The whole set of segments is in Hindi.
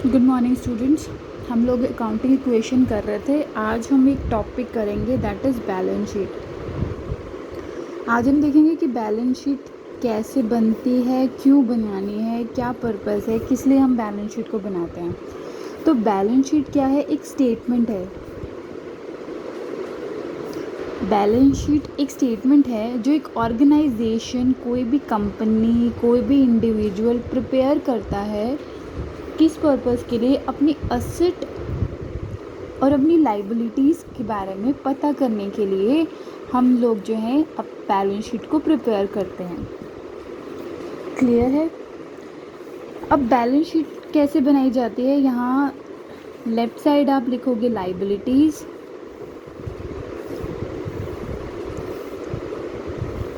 Good morning students. हम लोग अकाउंटिंग इक्वेशन कर रहे थे। आज हम एक टॉपिक करेंगे दैट इज़ बैलेंस शीट। आज हम देखेंगे कि बैलेंस शीट कैसे बनती है, क्यों बनानी है, क्या पर्पस है, किस लिए हम बैलेंस शीट को बनाते हैं। तो बैलेंस शीट क्या है? एक स्टेटमेंट है। बैलेंस शीट एक स्टेटमेंट है जो एक ऑर्गेनाइजेशन, कोई भी कंपनी, कोई भी इंडिविजुअल प्रिपेयर करता है। किस पर्पस के लिए? अपनी असेट और अपनी लाइबिलिटीज़ के बारे में पता करने के लिए हम लोग जो हैं अब बैलेंस शीट को प्रिपेयर करते हैं। क्लियर है? अब बैलेंस शीट कैसे बनाई जाती है? यहाँ लेफ़्ट साइड आप लिखोगे लाइबिलिटीज़,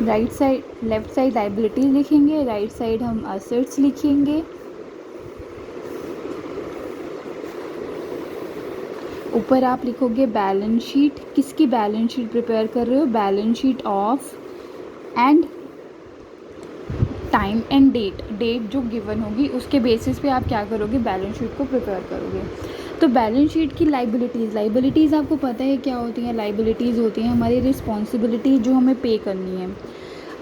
लेफ़्ट साइड लाइबिलिटीज़ लिखेंगे, राइट साइड हम असेट्स लिखेंगे। ऊपर आप लिखोगे बैलेंस शीट। किसकी बैलेंस शीट प्रिपेयर कर रहे हो? Balance sheet of end time and date जो गिवन होगी उसके बेसिस पे आप क्या करोगे? बैलेंस शीट को प्रिपेयर करोगे। तो बैलेंस शीट की लाइबिलिटीज़ आपको पता है क्या होती हैं? लाइबिलिटीज़ होती हैं हमारी रिस्पॉन्सिबिलिटी जो हमें पे करनी है।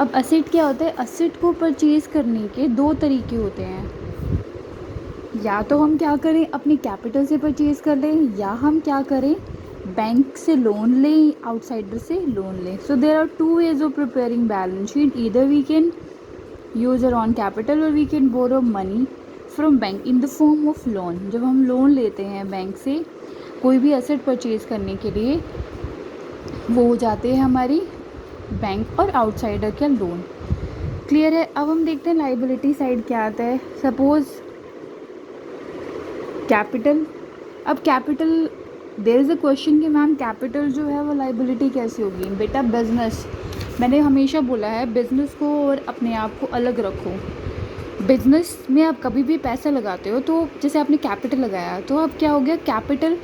अब असेट क्या होता है? असेट को परचेज़ करने के दो तरीके होते हैं। या तो हम क्या करें, अपनी कैपिटल से परचेज़ कर लें, या हम क्या करें, बैंक से लोन लें, आउटसाइडर से लोन लें। So there are two ways of preparing balance sheet. Either we can use our own capital और we can borrow money from bank in the form of loan. जब हम लोन लेते हैं बैंक से कोई भी एसेट परचेज़ करने के लिए, वो हो जाते हैं हमारी बैंक और आउटसाइडर के लोन। क्लियर है? अब हम देखते हैं लाइबिलिटी साइड क्या आता है। Suppose capital. अब capital, there is a question कि मैम कैपिटल जो है वो लाइबिलिटी कैसे होगी? बेटा बिज़नेस, मैंने हमेशा बोला है बिज़नेस को और अपने आप को अलग रखो। बिज़नेस में आप कभी भी पैसा लगाते हो तो जैसे आपने कैपिटल लगाया तो अब क्या हो गया? कैपिटल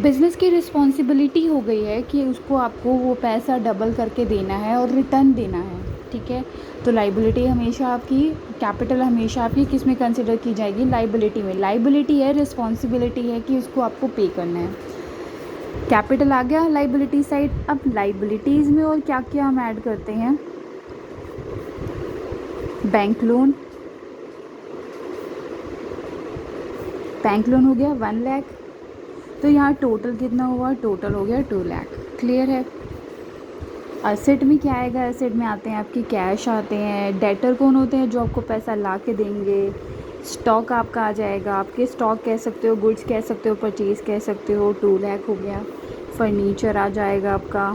बिज़नेस की रिस्पॉन्सिबिलिटी हो गई है कि उसको आपको वो पैसा डबल करके देना है और रिटर्न देना है। ठीक है? तो लाइबिलिटी हमेशा आपकी, कैपिटल हमेशा आपकी किस में कंसिडर की जाएगी? लाइबिलिटी में। लाइबिलिटी है, रिस्पॉन्सिबिलिटी है कि उसको आपको पे करना है। कैपिटल आ गया लाइबिलिटी साइड। अब लाइबिलिटीज़ में और क्या क्या हम ऐड करते हैं? Bank loan. बैंक लोन हो गया 1 लाख। तो यहाँ टोटल कितना हुआ? टोटल हो गया 2 लाख। क्लियर है? असेट में क्या आएगा? असेट में आते हैं आपके कैश आते हैं। डेटर कौन होते हैं? जो आपको पैसा ला के देंगे। स्टॉक आपका आ जाएगा। आपके स्टॉक कह सकते हो, गुड्स कह सकते हो, परचेज़ कह सकते हो। 2 लाख हो गया। फर्नीचर आ जाएगा आपका,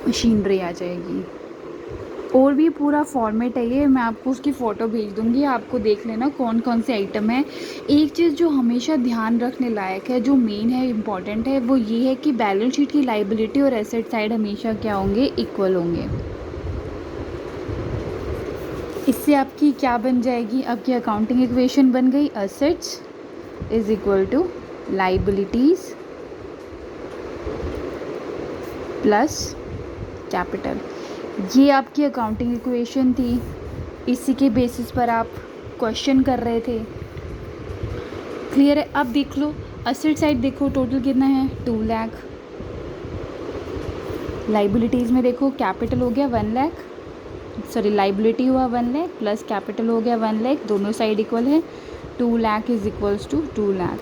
मशीनरी आ जाएगी। और भी पूरा फॉर्मेट है ये, मैं आपको उसकी फ़ोटो भेज दूँगी, आपको देख लेना कौन कौन से आइटम है। एक चीज़ जो हमेशा ध्यान रखने लायक है, जो मेन है, इम्पॉर्टेंट है, वो ये है कि बैलेंस शीट की लाइबिलिटी और एसेट साइड हमेशा क्या होंगे? इक्वल होंगे। इससे आपकी क्या बन जाएगी? आपकी अकाउंटिंग इक्वेशन बन गई, assets is equal to liabilities plus capital. ये आपकी अकाउंटिंग इक्वेशन थी। इसी के बेसिस पर आप क्वेश्चन कर रहे थे। क्लियर है? अब देख लो असेट साइड, देखो टोटल कितना है? 2 लाख। लाइबिलिटीज़ में देखो कैपिटल हो गया 1 लाख, सॉरी लाइबिलिटी हुआ 1 लाख प्लस कैपिटल हो गया 1 लाख, दोनों साइड इक्वल है। 2 lakh is equals to 2 lakh.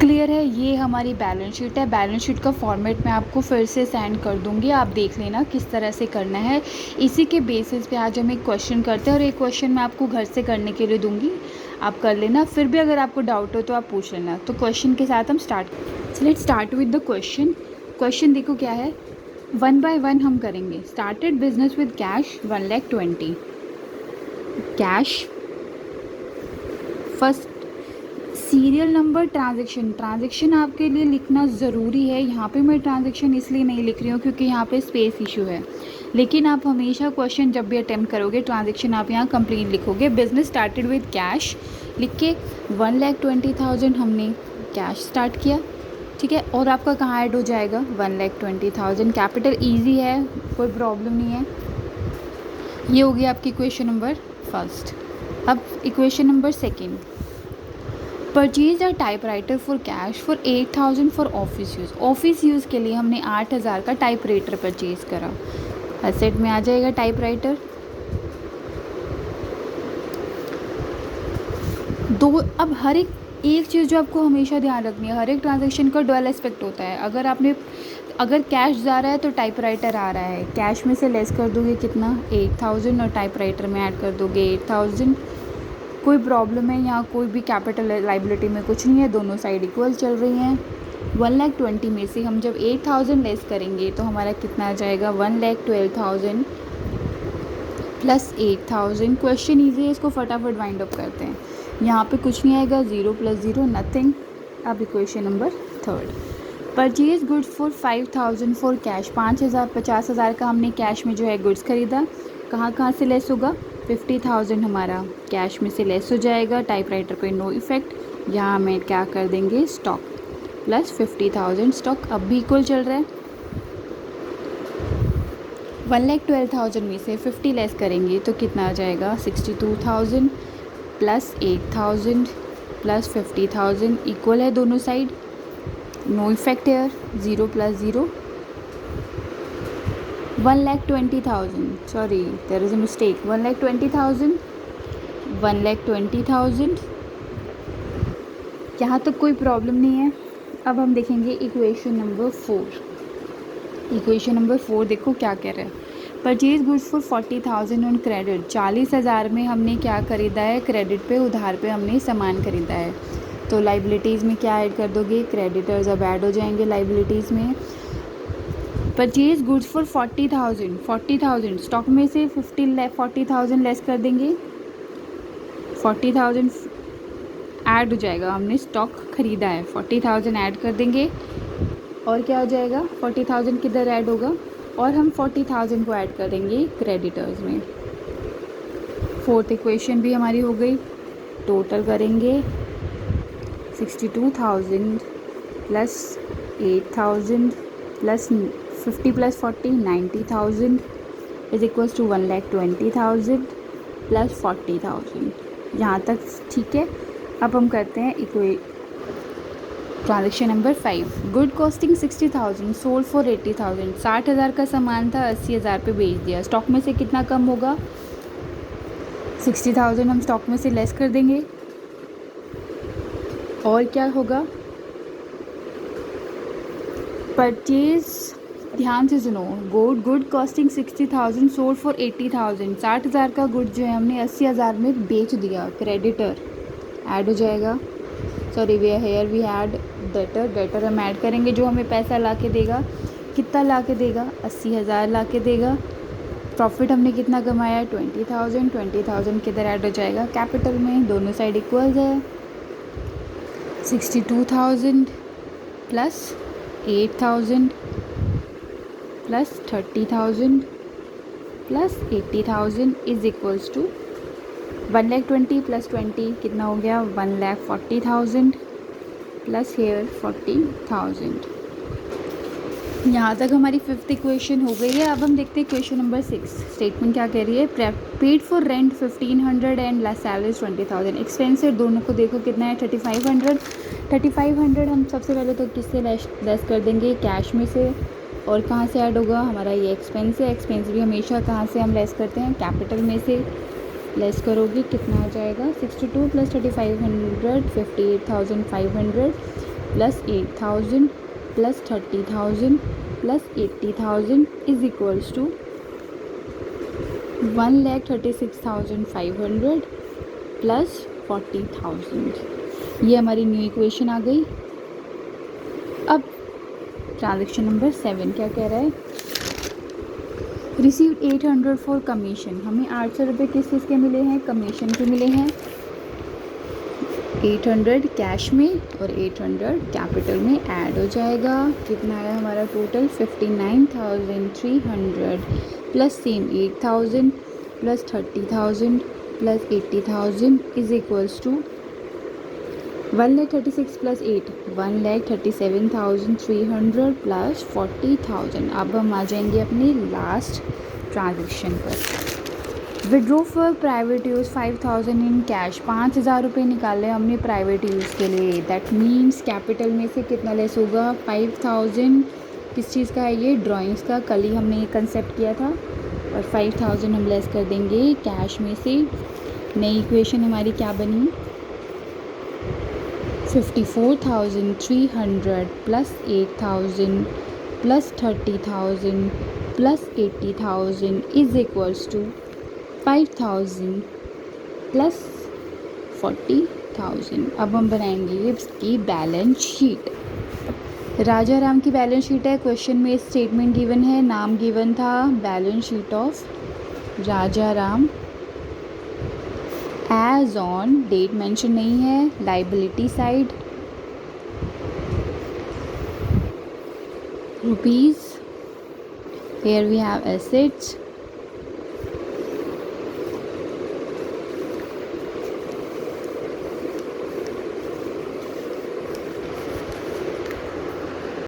Clear है? ये हमारी बैलेंस शीट है। बैलेंस शीट का फॉर्मेट मैं आपको फिर से सेंड कर दूंगी, आप देख लेना किस तरह से करना है। इसी के बेसिस पे आज हम एक क्वेश्चन करते हैं और एक क्वेश्चन मैं आपको घर से करने के लिए दूंगी, आप कर लेना। फिर भी अगर आपको डाउट हो तो आप पूछ लेना। तो क्वेश्चन के साथ हम let's start with the question. Question देखो क्या है, 1 बाय 1 हम करेंगे। Started business with cash 1,20,000। Cash first, serial number, transaction आपके लिए लिखना ज़रूरी है। यहाँ पे मैं ट्रांजैक्शन इसलिए नहीं लिख रही हूँ क्योंकि यहाँ पे स्पेस इशू है, लेकिन आप हमेशा क्वेश्चन जब भी अटेम्प्ट करोगे ट्रांजैक्शन आप यहाँ कंप्लीट लिखोगे। बिजनेस स्टार्टेड विद कैश लिख के 1,20,000 हमने कैश स्टार्ट किया। ठीक है? और आपका कहाँ ऐड हो जाएगा? 1,20,000। कैपिटल ईजी है, कोई प्रॉब्लम नहीं है। ये होगी आपकी क्वेश्चन नंबर फर्स्ट। अब equation number second, purchase a typewriter for cash for 8,000 for office use. Office use के लिए हमने 8,000 का टाइपराइटर परचेज़ करा। एसेट में आ जाएगा टाइपराइटर। दो, अब हर एक चीज़ जो आपको हमेशा ध्यान रखनी है, हर एक ट्रांजैक्शन का डुअल एस्पेक्ट होता है। अगर कैश जा रहा है तो टाइपराइटर आ रहा है, कैश में से लेस कर दोगे कितना 8,000 और टाइपराइटर में ऐड कर दोगे 8,000। कोई प्रॉब्लम है यहाँ, कोई भी कैपिटल लाइबिलिटी में कुछ नहीं है, दोनों साइड इक्वल चल रही हैं। 1,20,000 में से हम जब 8,000 लेस करेंगे तो हमारा कितना आ जाएगा 1,12,000 प्लस 8,000। क्वेश्चन ईजी है, इसको फटाफट वाइंड अप करते हैं। यहाँ पे कुछ नहीं आएगा, 0 + 0 नथिंग। अब equation number third, purchase goods for 5,000 for cash. 5,000 50,000 का हमने कैश में जो है गुड्स खरीदा। कहाँ से लेस होगा, 50,000 हमारा कैश में से लेस हो जाएगा। टाइपराइटर पे नो इफेक्ट। यहाँ हमें क्या कर देंगे, स्टॉक प्लस 50,000। स्टॉक अब भी इक्वल चल रहा है। 1,12,000 में से 50 लेस करेंगे तो कितना आ जाएगा 62,000 प्लस 8,000 प्लस 50,000 इक्वल है दोनों side, no effect here. 0 + 0 1,20,000, sorry there is a mistake, 1,20,000 1,20,000। यहाँ तक कोई प्रॉब्लम नहीं है। अब हम देखेंगे इक्वेशन नंबर 4। इक्वेशन नंबर 4 देखो क्या कह रहा है, purchase goods for 40,000 on credit. 40,000 में हमने क्या खरीदा है, क्रेडिट पे, उधार पे हमने सामान खरीदा है। तो लाइबिलिटीज़ में क्या ऐड कर दोगे, क्रेडिटर्स अब ऐड हो जाएंगे लाइबिलिटीज़ में। परचेज गुड्स फॉर 40,000 स्टॉक में से 40,000 लेस कर देंगे, 40,000 ऐड हो जाएगा, हमने स्टॉक ख़रीदा है, 40,000 ऐड कर देंगे और क्या हो जाएगा 40,000 किधर ऐड होगा, और हम 40,000 को ऐड करेंगे क्रेडिटर्स में। फोर्थ इक्वेशन भी हमारी हो गई। टोटल करेंगे 62,000 plus 8,000 plus 50 + 40 90,000 is equals to 1,20,000 plus 40,000। यहाँ तक ठीक है। अब हम करते हैं transaction number 5, good costing 60,000 sold for 80,000। 60,000 का सामान था, 80,000 पे बेच दिया। स्टॉक में से कितना कम होगा, 60,000 हम स्टॉक में से लेस कर देंगे और क्या होगा, परचेज, ध्यान से सुनो, गुड कॉस्टिंग 60,000 सोल्ड फॉर 80,000। 60,000 का गुड जो है हमने 80,000 में बेच दिया, क्रेडिटर ऐड हो जाएगा। Sorry way here we had debtor हम ऐड करेंगे, जो हमें पैसा ला के देगा। कितना ला के देगा, 80,000 ला के देगा। प्रॉफिट हमने कितना कमाया, 20,000। 20,000 किधर ऐड हो जाएगा, कैपिटल में, दोनों साइड इक्वल है। 62,000 plus 8,000 plus 30,000 plus 80,000 is equals to 1,20,000 plus 20 कितना हो गया, 1,40,000 प्लस हेयर 40,000। यहाँ तक हमारी फिफ्थ इक्वेशन हो गई है। अब हम देखते हैं इक्वेशन नंबर 6। स्टेटमेंट क्या कह रही है, paid for rent 1,500 and salary 20,000। Expenses दोनों को देखो कितना है, 3,500। 3,500 हम सबसे पहले तो किससे लेस कर देंगे, कैश में से। और कहाँ से ऐड होगा, हमारा ये एक्सपेंस है। एक्सपेंस भी हमेशा कहाँ से हम लेस करते हैं, कैपिटल में से लेस करोगे, कितना हो जाएगा 62 plus 3,500 58,500 plus 8,000 plus 30,000 plus 80,000 is equals to 1,36,500 plus 40,000। ये हमारी न्यू इक्वेशन आ गई। अब ट्रांजेक्शन नंबर 7 क्या कह रहा है, रिसीव 800 फॉर कमीशन। हमें 800 रुपये किस चीज़ के मिले हैं, कमीशन के मिले हैं। 800 कैश में और 800 कैपिटल में ऐड हो जाएगा। कितना आया हमारा total, 59,300 plus same 8,000 plus 30,000 plus 80,000 is equals to 1,36,000 plus 8 1,37,300 plus 40,000। अब हम आ जाएंगे अपनी लास्ट ट्रांजेक्शन पर। Withdraw for private use 5000 in cash, 5000 रुपये निकाले हमने प्राइवेट यूज़ के लिए। दैट मीन्स कैपिटल में से कितना लेस होगा, 5000। किस चीज़ का है ये, ड्राइंग्स का। कल ही हमने ये कंसेप्ट किया था। और 5000 हम लेस कर देंगे कैश में से। नई इक्वेशन हमारी क्या बनी, 54,300 plus 8000 plus 30,000 plus 80,000 is equals to 5000 plus 40,000। अब हम बनाएंगे इसकी बैलेंस शीट। राजा राम की बैलेंस शीट है। क्वेश्चन में स्टेटमेंट गिवन है, नाम गिवन था, balance sheet of Raja Ram as on, date mention नहीं है। Liability side rupees, here we have assets